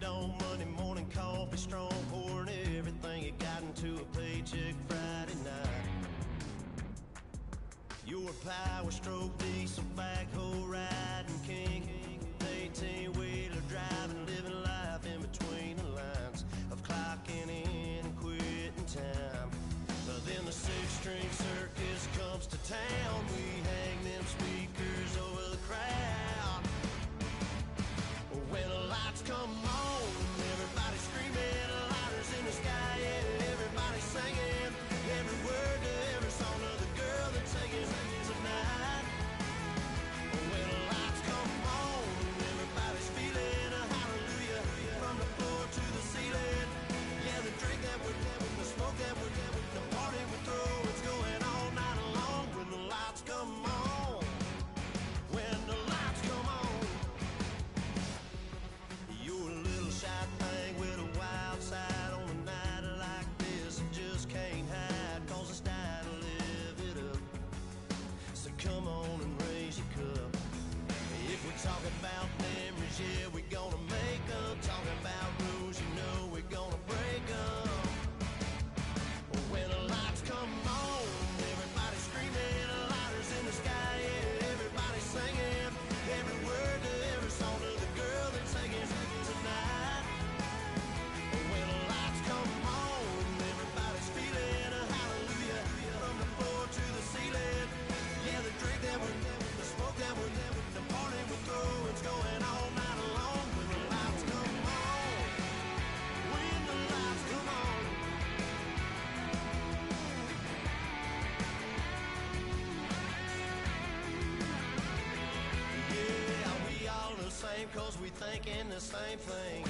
dome, Monday morning coffee, strong, pouring everything you got into a paycheck Friday night. You're a power stroke, diesel backhoe riding king, 18-wheeler driving, living life in between the lines of clocking in and quitting time. But then the six-string circus comes to town. We hang them speakers over the crowd. When the lights come on, everybody screaming, lighters in the sky, yeah, everybody singing every word to every song of the girl they're taking tonight. When the lights come on, everybody's feeling a hallelujah from the floor to the ceiling. Yeah, the drink that we're having, the smoke that we're having, the party we throw, it's going all night long. When the lights come on, when the lights come on, you're a little shy thing with a wild side. On a night like this, you just can't hide, cause it's time to live it up. So come on and raise your cup. If we talk about memories, yeah, we're gonna make them. Talking about rules, you know we're gonna break them. When the lights come on, everybody's screaming, lighters in the sky, yeah, everybody's singing every word to every song of the girl they're taking tonight. When the lights come on, everybody's feeling a hallelujah from the floor to the ceiling. Yeah, the drink that we're having, the smoke that we're having, the party we throw, it's going all night long. When the lights come on, when the lights come on. Yeah, we all the same cause we thinking the same thing.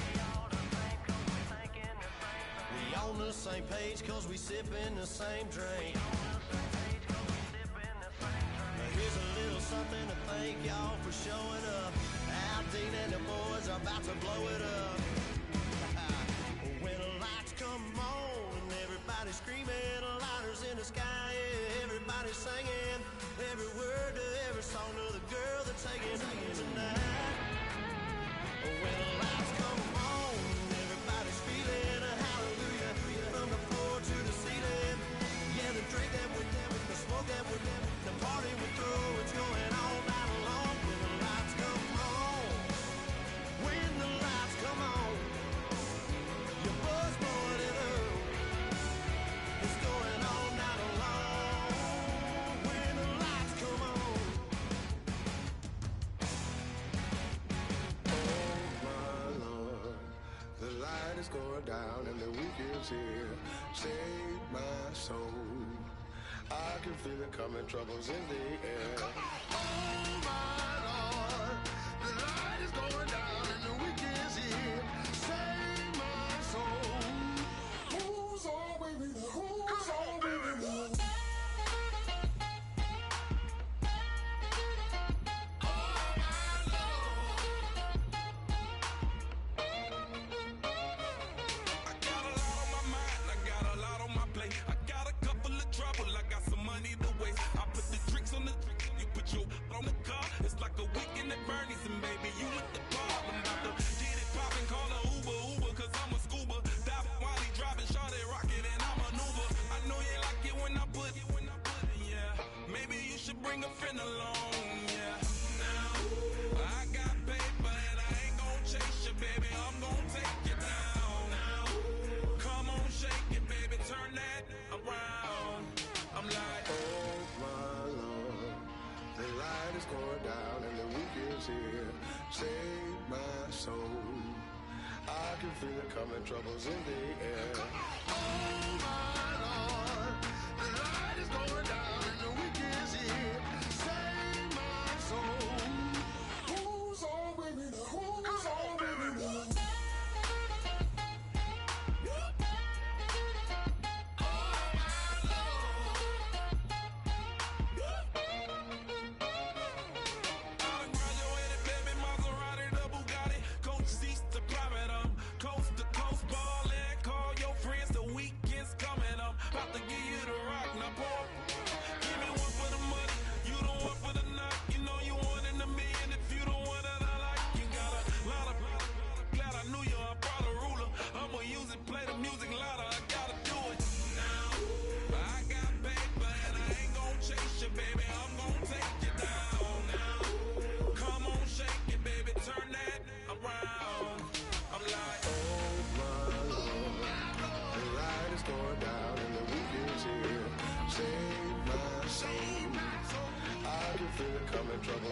We on the same page cause we sipping the same drink. Here's a little something to thank y'all for showing up. Al Dean and the boys are about to blow it up. When the lights come on and everybody's screaming, lighters in the sky, yeah, everybody's singing every word to every song of the girl they're taking tonight. When the lights come on, everybody's feeling a hallelujah from the floor to the ceiling. Yeah, the drink that we're having, the smoke that we're having, the party we throw, it's going all night long. When the lights come on, when the lights come on, your buzz blowing it up, it's going all night long. When the lights come on. Oh my Lord, the light is going down and the weekend's here. Save my soul, I can feel it coming, troubles in the air. Oh my Lord, the light is going down and the weekend's here. Save my soul. Who's all with me? Who's all with me? On the car, it's like a weekend at Bernie's, and baby, you look the part. I'm about to get it poppin', call a Uber, cause I'm a scuba. Dive while he driving, shot it, rocket, and I maneuver. I know you like it when I put it, yeah. Maybe you should bring a friend along, yeah. Now, I got paper and I ain't gon' chase you, baby, I'm gon' take you down. Now, come on, shake it, baby, turn that around. I'm like, oh my Lord, the light is going down and the weekend's here. Save my soul, I can feel it coming, troubles in the air. Oh my Lord, the light is going down and the weekend's here. Save my soul. Who's all with me now? Who's all with me now? coast to coast ballin', call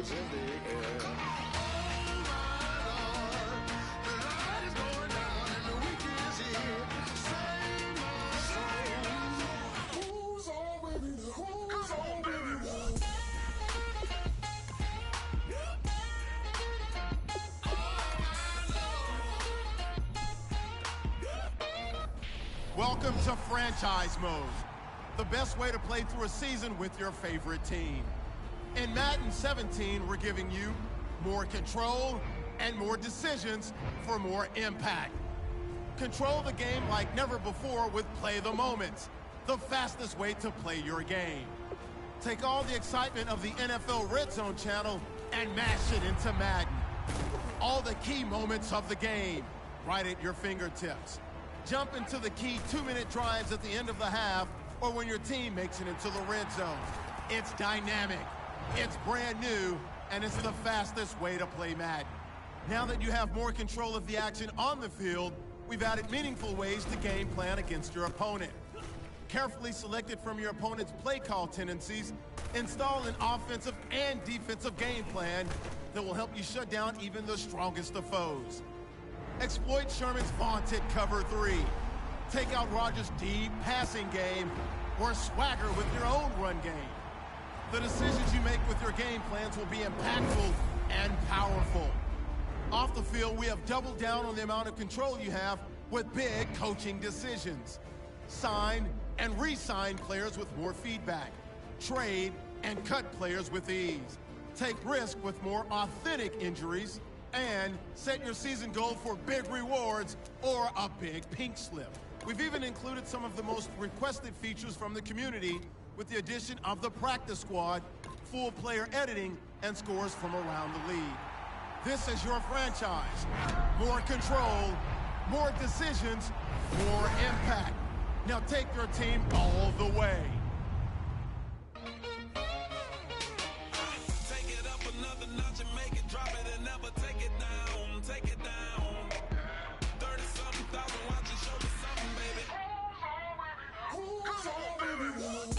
troubles in the air. Oh my Lord, the light is going down and the week is here. Save my soul. Who's on with me? Who's on with me? Welcome to Franchise Mode, the best way to play through a season with your favorite team. In Madden 17, we're giving you more control and more decisions for more impact. Control the game like never before with Play the Moments, the fastest way to play your game. Take all the excitement of the NFL Red Zone channel and mash it into Madden. All the key moments of the game, right at your fingertips. Jump into the key 2-minute drives at the end of the half or when your team makes it into the red zone. It's dynamic, it's brand new, and it's the fastest way to play Madden. Now that you have more control of the action on the field, we've added meaningful ways to game plan against your opponent. Carefully selected from your opponent's play call tendencies, install an offensive and defensive game plan that will help you shut down even the strongest of foes. Exploit Sherman's vaunted cover 3. Take out Rodgers' deep passing game or swagger with your own run game. The decisions you make with your game plans will be impactful and powerful. Off the field, we have doubled down on the amount of control you have with big coaching decisions. Sign and re-sign players with more feedback. Trade and cut players with ease. Take risk with more authentic injuries. And set your season goal for big rewards or a big pink slip. We've even included some of the most requested features from the community with the addition of the practice squad, full player editing, and scores from around the league. This is your franchise. More control, more decisions, more impact. Now take your team all the way. Take it up another notch and make it drop it and never take it down. Take it down. 30-something thousand watching, show me something, baby. Who's on with me?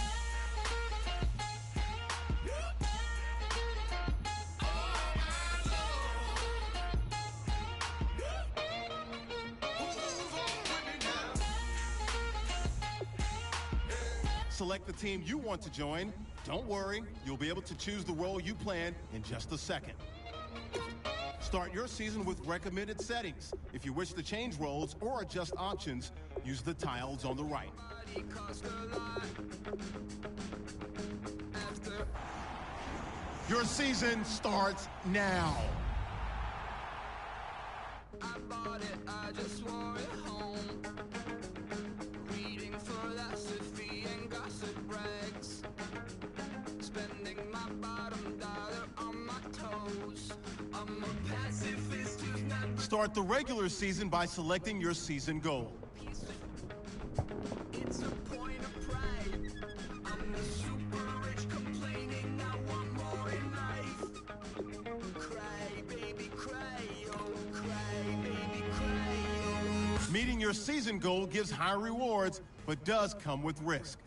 Select the team you want to join. Don't worry, you'll be able to choose the role you plan in just a second. Start your season with recommended settings. If you wish to change roles or adjust options, use the tiles on the right. Your season starts now. I bought it, I just wore it home. Reading philosophy and gossip rags. Spending my bottom dollar on my toes. I'm a pacifist who's not Start the regular season by selecting your season goal. It's a point of pride. I'm the super rich complaining I want more in life. Cry, baby, cry, oh, cry, baby, cry, oh. Meeting your season goal gives high rewards, but does come with risk.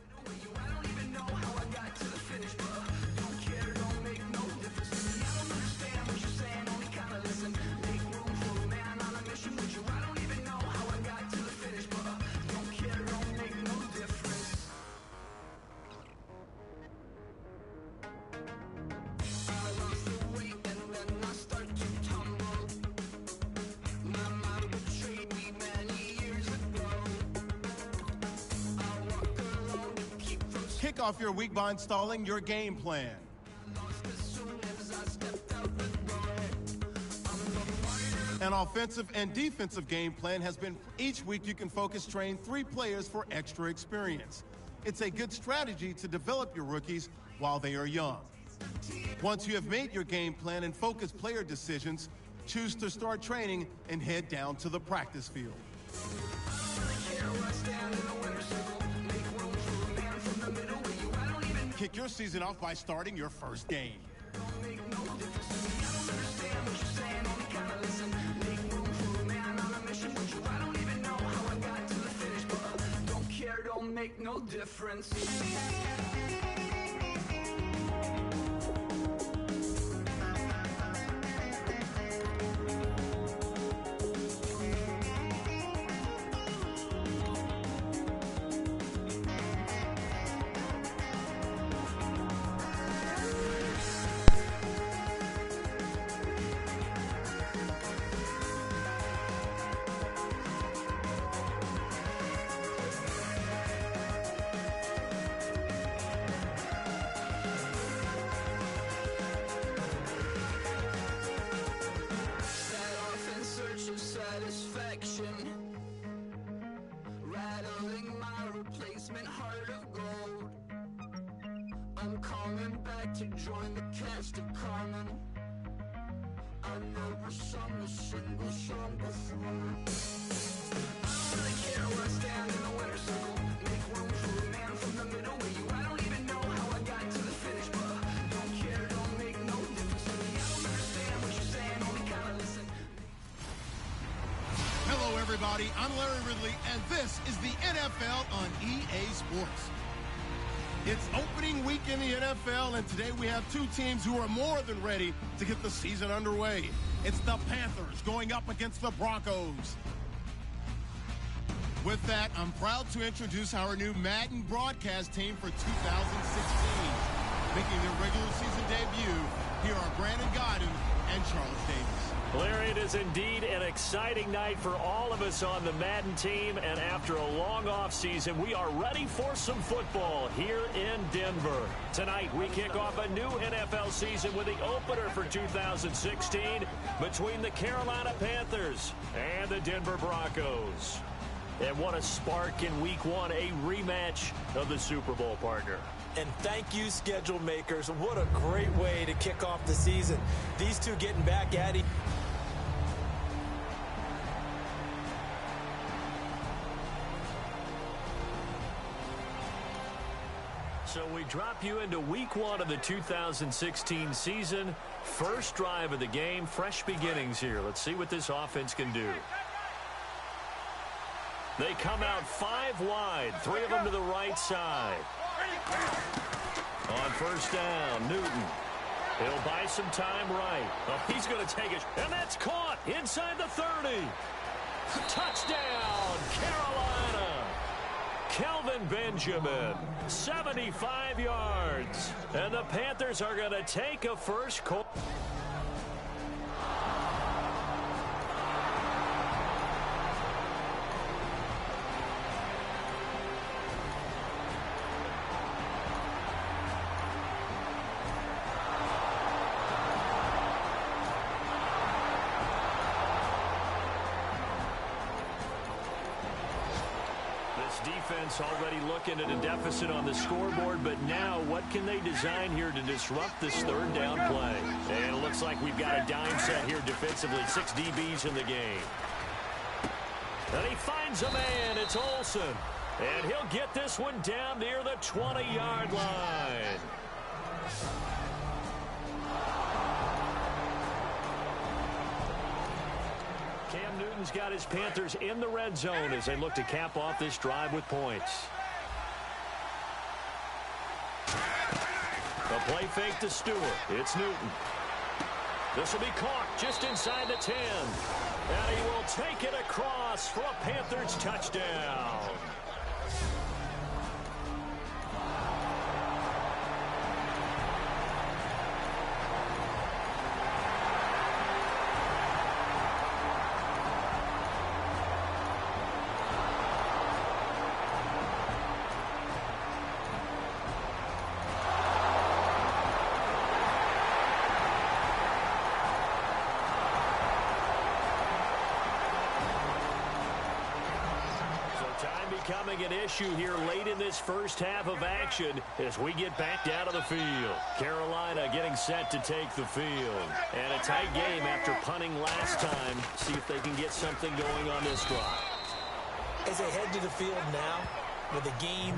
I don't even know how I got to the finish, but don't care, don't make no difference to me. I don't understand what you're saying, only kinda listen. Make room for a man on a mission with you. I don't even know how I got to the finish, but don't care, don't make no difference. I lost the weight and then I start to tumble. My mom betrayed me many years ago. I walk alone to keep from Kick off your week by installing your game plan. lost as soon as I stepped out the door. I'm the martyr. An offensive and defensive game plan has been each week you can focus train 3 players for extra experience. It's a good strategy to develop your rookies while they are young. Once you have made your game plan and focus player decisions, choose to start training and head down to the practice field. Kick your season off by starting your first game. Don't make no difference. battling my replacement heart of gold. I'm coming back to join the cast of Carmen. I never sung a single song before. I don't really care where I stand in the winner's circle. Make room for a man from the middle with you. I don't even know how I got to the finish, but don't care, don't make no difference to me. I don't understand what you're saying, only kinda listen. Hello, everybody. I'm Larry Ridley, and this is the NFL on EA Sports. It's opening week in the NFL, and today we have two teams who are more than ready to get the season underway. It's the Panthers going up against the Broncos. With that, I'm proud to introduce our new Madden broadcast team for 2016. Making their regular season debut, here are Brandon Godden and Charles Davis. Larry, it is indeed an exciting night for all of us on the Madden team, and after a long offseason, we are ready for some football here in Denver. Tonight, we kick off a new NFL season with the opener for 2016 between the Carolina Panthers and the Denver Broncos. And what a spark in Week 1, a rematch of the Super Bowl partner. And thank you, schedule makers. What a great way to kick off the season. These two getting back at it. So we drop you into Week 1 of the 2016 season. First drive of the game, fresh beginnings here. Let's see what this offense can do. They come out 5 wide, 3 of them to the right side. On first down, Newton. He'll buy some time right. Oh, he's going to take it, and that's caught inside the 30. Touchdown, Carolina. Kelvin Benjamin, 75 yards. And the Panthers are going to take a first quarter. Defense already looking at a deficit on the scoreboard, but now what can they design here to disrupt this third down play? And it looks like we've got a dime set here defensively. 6 DBs in the game. And he finds a man. It's Olsen. And he'll get this one down near the 20-yard line. Cam Newton's got his Panthers in the red zone as they look to cap off this drive with points. A play fake to Stewart. It's Newton. This will be caught just inside the 10. And he will take it across for a Panthers touchdown. Becoming an issue here late in this first half of action as we get back down to the field. Carolina getting set to take the field. And a tight game after punting last time. See if they can get something going on this drive. As they head to the field now, with the game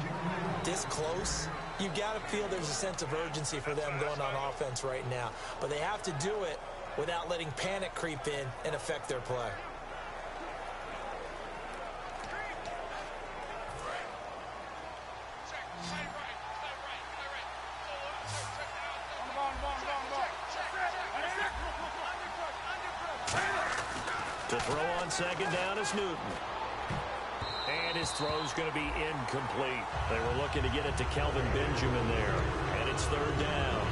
this close, you got to feel there's a sense of urgency for them going on offense right now. But they have to do it without letting panic creep in and affect their play. To throw on second down is Newton. And his throw's going to be incomplete. They were looking to get it to Kelvin Benjamin there. And it's third down.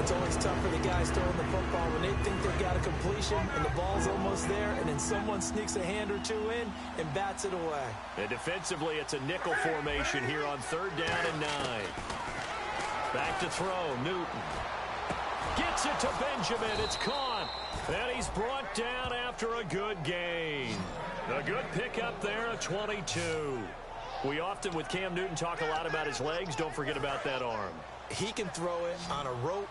It's always tough for the guys throwing the football when they think they've got a completion and the ball's almost there, and then someone sneaks a hand or two in and bats it away. And defensively, it's a nickel formation here on third down and 9. Back to throw, Newton. Gets it to Benjamin. It's caught. And he's brought down after a good gain. A good pickup there, a 22. We often, with Cam Newton, talk a lot about his legs. Don't forget about that arm. He can throw it on a rope.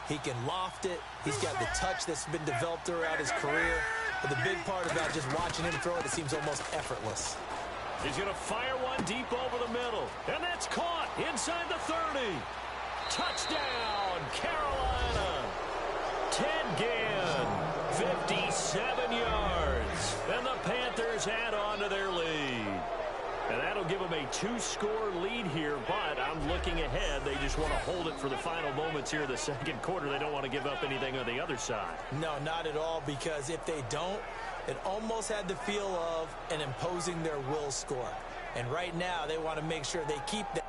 He can loft it. He's got the touch that's been developed throughout his career. But the big part about just watching him throw it, it seems almost effortless. He's going to fire one deep over the middle. And that's caught inside the 30. Touchdown, Carolina. Ted Ginn, 57 yards. And the Panthers add on to their lead. And that'll give them a 2-score lead here, but I'm looking ahead. They just want to hold it for the final moments here in the second quarter. They don't want to give up anything on the other side. No, not at all, because if they don't, it almost had the feel of an imposing their will score. And right now, they want to make sure they keep that.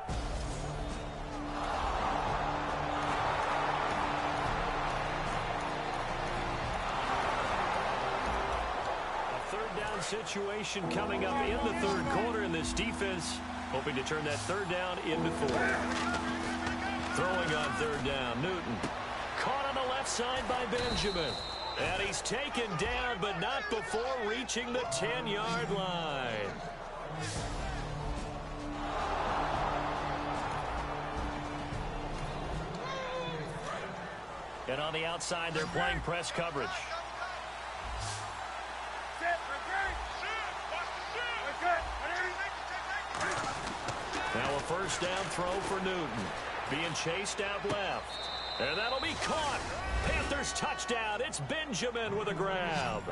Situation coming up in the third quarter, in this defense hoping to turn that third down into 4. Throwing on third down, Newton. Caught on the left side by Benjamin. And he's taken down, but not before reaching the 10-yard line. And on the outside, they're playing press coverage. Now a first down throw for Newton. Being chased out left. And that'll be caught. Panthers touchdown. It's Benjamin with a grab.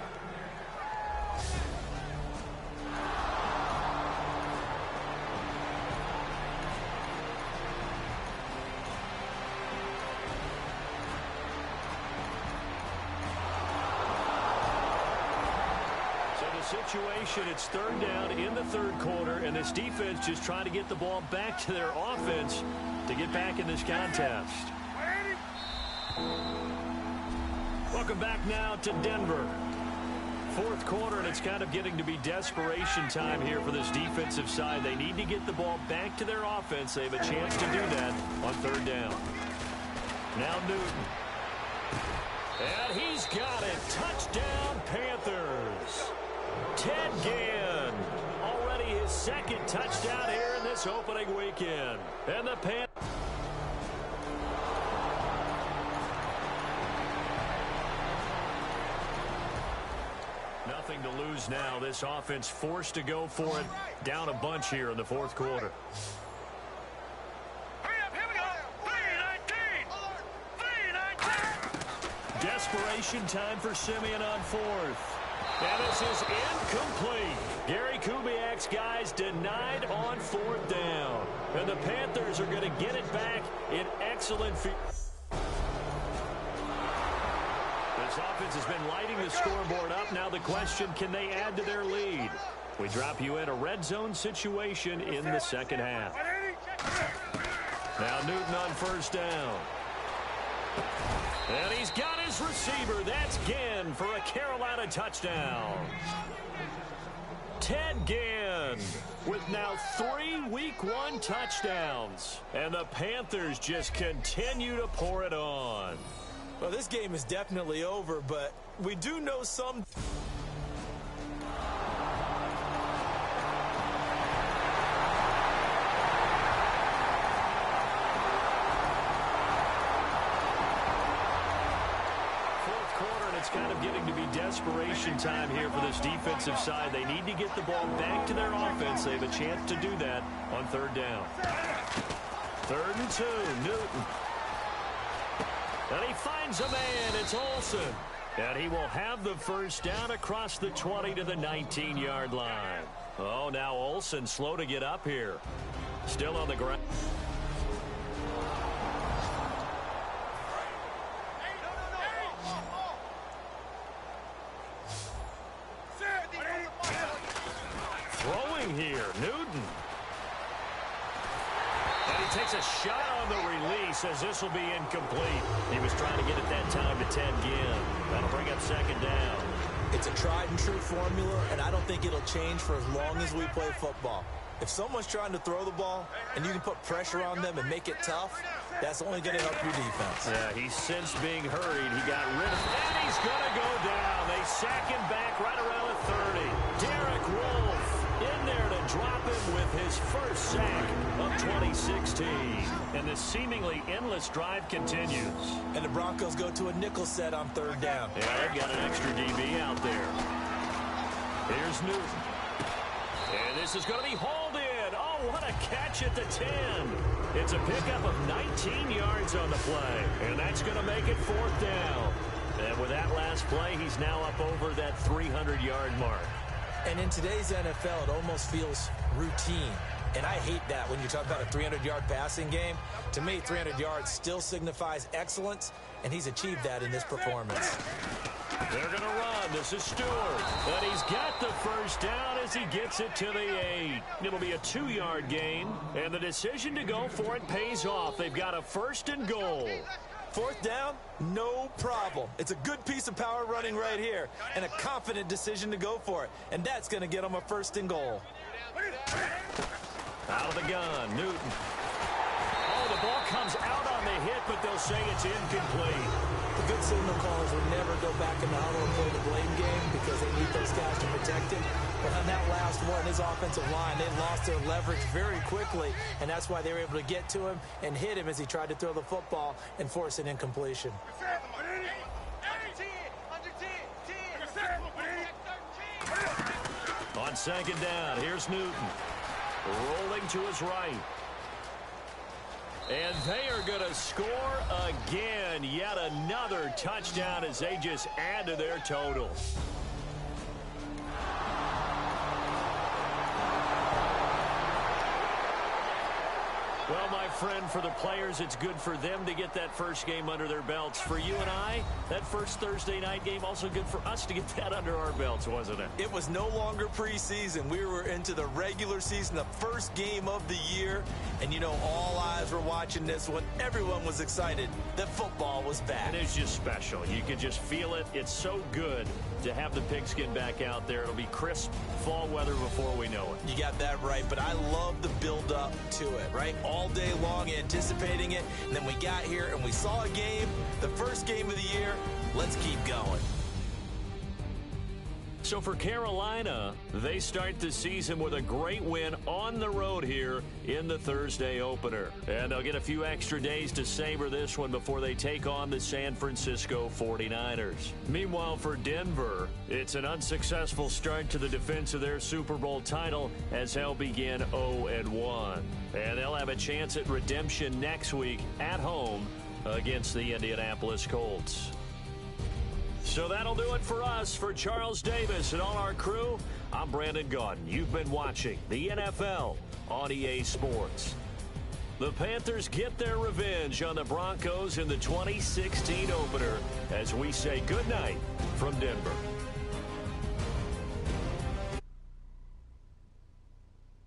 Situation, it's third down in the third quarter, and this defense just trying to get the ball back to their offense to get back in this contest. Welcome back now to Denver. Fourth quarter, and it's kind of getting to be desperation time here for this defensive side. They need to get the ball back to their offense. They have a chance to do that on third down. Now Newton. And he's got it. Touchdown, Panthers. Ted Ginn, already his second touchdown here in this opening weekend. And the Panthers. Nothing to lose now. This offense forced to go for it. Down a bunch here in the fourth quarter. Desperation time for Simeon on fourth. And this is incomplete. Gary Kubiak's guys denied on fourth down. And the Panthers are going to get it back in excellent field. This offense has been lighting the scoreboard up. Now the question, can they add to their lead? We drop you in a red zone situation in the second half. Now Newton on first down. And he's got his receiver. That's Ginn for a Carolina touchdown. Ted Ginn with now 3 Week 1 touchdowns. And the Panthers just continue to pour it on. Well, this game is definitely over, but we do know some... Kind of getting to be desperation time here for this defensive side. They need to get the ball back to their offense. They have a chance to do that on third down. 3rd and 2, Newton. And he finds a man. It's Olsen. And he will have the first down across the 20 to the 19-yard line. Oh, now Olsen slow to get up here. Still on the ground. Here, Newton. And he takes a shot on the release as this will be incomplete. He was trying to get it that time to Ted Ginn. That'll bring up second down. It's a tried and true formula, and I don't think it'll change for as long as we play football. If someone's trying to throw the ball and you can put pressure on them and make it tough, that's only going to help your defense. Yeah, he's sensed being hurried. He got rid of it, and he's going to go down. They sack him back right around the 30. Derek Wolfe in there to drop it with his first sack of 2016. And the seemingly endless drive continues. And the Broncos go to a nickel set on third down. Yeah, they've got an extra DB out there. Here's Newton. And this is going to be hauled in. Oh, what a catch at the 10. It's a pickup of 19 yards on the play. And that's going to make it fourth down. And with that last play, he's now up over that 300-yard mark. And in today's NFL, it almost feels routine. And I hate that when you talk about a 300-yard passing game. To me, 300 yards still signifies excellence, and he's achieved that in this performance. They're going to run. This is Stewart. And he's got the first down as he gets it to the 8. It'll be a 2-yard gain. And the decision to go for it pays off. They've got a first and goal. Fourth down, no problem. It's a good piece of power running right here and a confident decision to go for it. And that's going to get them a first and goal. Out of the gun, Newton. Oh, the ball comes out on the hit, but they'll say it's incomplete. The good signal callers will never go back in the huddle and play the blame game because they need those guys to protect him. But on that last one, his offensive line, they lost their leverage very quickly, and that's why they were able to get to him and hit him as he tried to throw the football and force an incompletion. On second down, here's Newton. Rolling to his right. And they are going to score again. Yet another touchdown as they just add to their total. Well, my friend, for the players, it's good for them to get that first game under their belts. For you and I, that first Thursday night game, also good for us to get that under our belts, wasn't it? It was no longer preseason. We were into the regular season, the first game of the year. And, you know, all eyes were watching this one. Everyone was excited that football was back. And it's just special. You can just feel it. It's so good to have the pigskin back out there. It'll be crisp fall weather before we know it. You got that right, but I love the build-up to it, right? All day long anticipating it, and then we got here and we saw a game, the first game of the year. Let's keep going. So for Carolina, they start the season with a great win on the road here in the Thursday opener. And they'll get a few extra days to savor this one before they take on the San Francisco 49ers. Meanwhile, for Denver, it's an unsuccessful start to the defense of their Super Bowl title as they'll begin 0-1. And they'll have a chance at redemption next week at home against the Indianapolis Colts. So that'll do it for us. For Charles Davis and all our crew, I'm Brandon Gaudin. You've been watching the NFL on EA Sports. The Panthers get their revenge on the Broncos in the 2016 opener as we say goodnight from Denver.